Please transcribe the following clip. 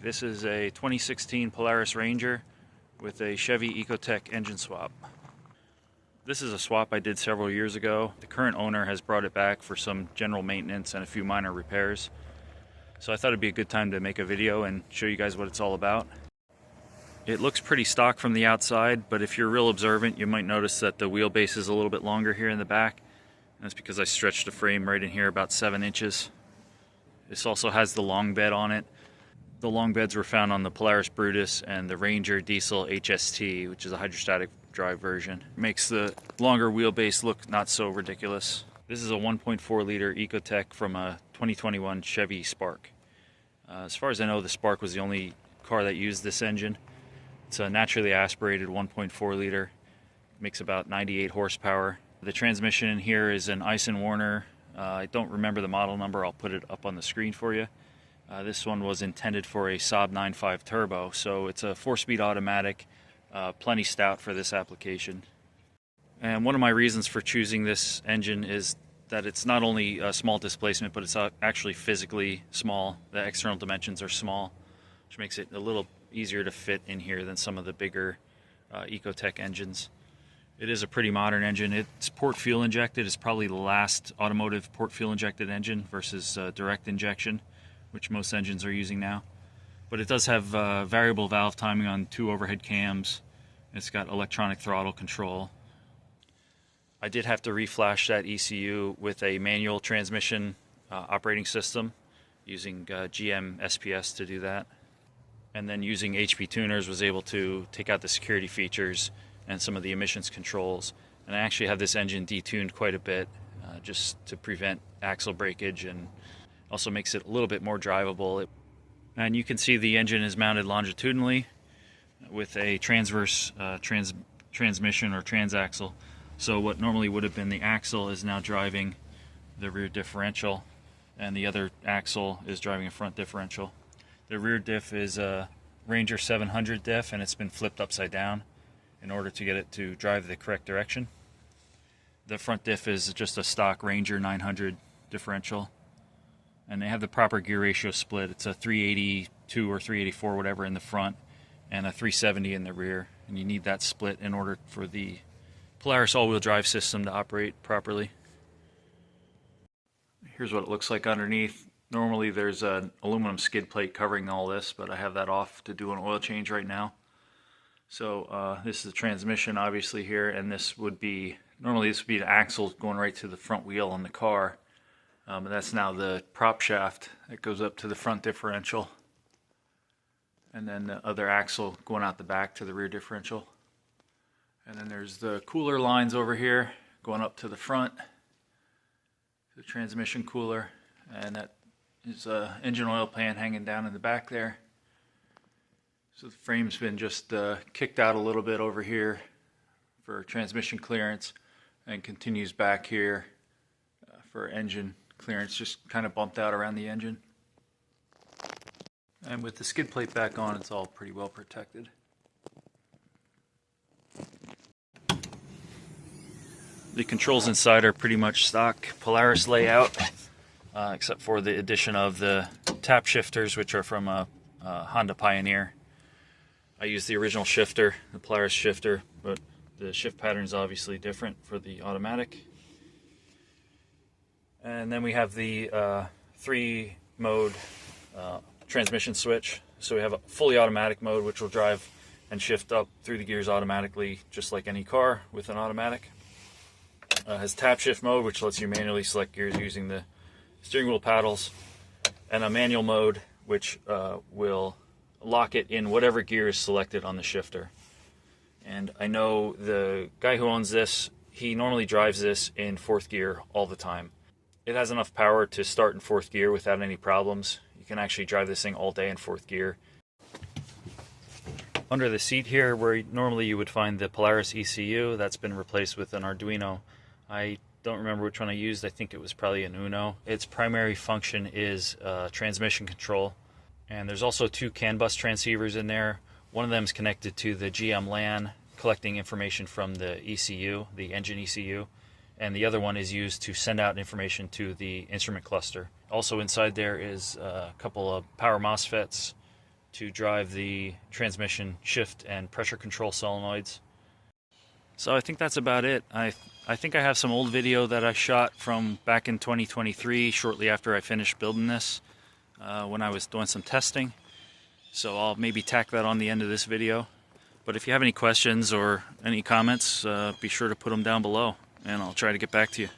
This is a 2016 Polaris Ranger with a Chevy Ecotec engine swap. This is a swap I did several years ago. The current owner has brought it back for some general maintenance and a few minor repairs. So I thought it'd be a good time to make a video and show you guys what it's all about. It looks pretty stock from the outside, but if you're real observant, you might notice that the wheelbase is a little bit longer here in the back. And that's because I stretched the frame right in here about 7 inches. This also has the long bed on it. The long beds were found on the Polaris Brutus and the Ranger Diesel HST, which is a hydrostatic drive version. It makes the longer wheelbase look not so ridiculous. This is a 1.4 liter Ecotec from a 2021 Chevy Spark. As far as I know, the Spark was the only car that used this engine. It's a naturally aspirated 1.4 liter, makes about 98 horsepower. The transmission in here is an Eisen Warner. I don't remember the model number, I'll put it up on the screen for you. This one was intended for a Saab 9.5 turbo, so it's a 4-speed automatic, plenty stout for this application. And one of my reasons for choosing this engine is that it's not only a small displacement, but it's actually physically small. The external dimensions are small, which makes it a little easier to fit in here than some of the bigger Ecotec engines. It is a pretty modern engine. It's port fuel injected. It's probably the last automotive port fuel injected engine versus direct injection, which most engines are using now. But it does have variable valve timing on 2 overhead cams. It's got electronic throttle control. I did have to reflash that ECU with a manual transmission operating system using GM SPS to do that. And then using HP tuners was able to take out the security features and some of the emissions controls. And I actually have this engine detuned quite a bit just to prevent axle breakage, and also makes it a little bit more drivable. And you can see the engine is mounted longitudinally with a transverse transmission or transaxle. So what normally would have been the axle is now driving the rear differential, and the other axle is driving a front differential. The rear diff is a Ranger 700 diff, and it's been flipped upside down in order to get it to drive the correct direction. The front diff is just a stock Ranger 900 differential, and they have the proper gear ratio split. It's a 382 or 384, whatever, in the front, and a 370 in the rear. And you need that split in order for the Polaris all-wheel drive system to operate properly. Here's what it looks like underneath. Normally there's an aluminum skid plate covering all this, but I have that off to do an oil change right now. So this is the transmission obviously here, and this would be, normally this would be an axle going right to the front wheel on the car. And that's now the prop shaft that goes up to the front differential, and then the other axle going out the back to the rear differential. And then there's the cooler lines over here going up to the front, the transmission cooler, and that is an engine oil pan hanging down in the back there. So the frame's been just kicked out a little bit over here for transmission clearance, and continues back here for engine clearance, just kind of bumped out around the engine. And with the skid plate back on, it's all pretty well protected. The controls inside are pretty much stock Polaris layout, except for the addition of the tap shifters, which are from a Honda Pioneer. I used the original shifter, the Polaris shifter, but the shift pattern is obviously different for the automatic. And then we have the 3-mode transmission switch. So we have a fully automatic mode, which will drive and shift up through the gears automatically, just like any car with an automatic. Has tap shift mode, which lets you manually select gears using the steering wheel paddles, and a manual mode, which will lock it in whatever gear is selected on the shifter. And I know the guy who owns this, he normally drives this in 4th gear all the time. It has enough power to start in 4th gear without any problems. You can actually drive this thing all day in 4th gear. Under the seat here, where normally you would find the Polaris ECU, that's been replaced with an Arduino. I don't remember which one I used. I think it was probably an Uno. Its primary function is transmission control. And there's also 2 CAN bus transceivers in there. One of them is connected to the GM LAN, collecting information from the ECU, the engine ECU. And the other one is used to send out information to the instrument cluster. Also inside there is a couple of power MOSFETs, to drive the transmission, shift, and pressure control solenoids. So I think that's about it. I think I have some old video that I shot from back in 2023, shortly after I finished building this, when I was doing some testing. So I'll maybe tack that on the end of this video. But if you have any questions or any comments, be sure to put them down below, and I'll try to get back to you.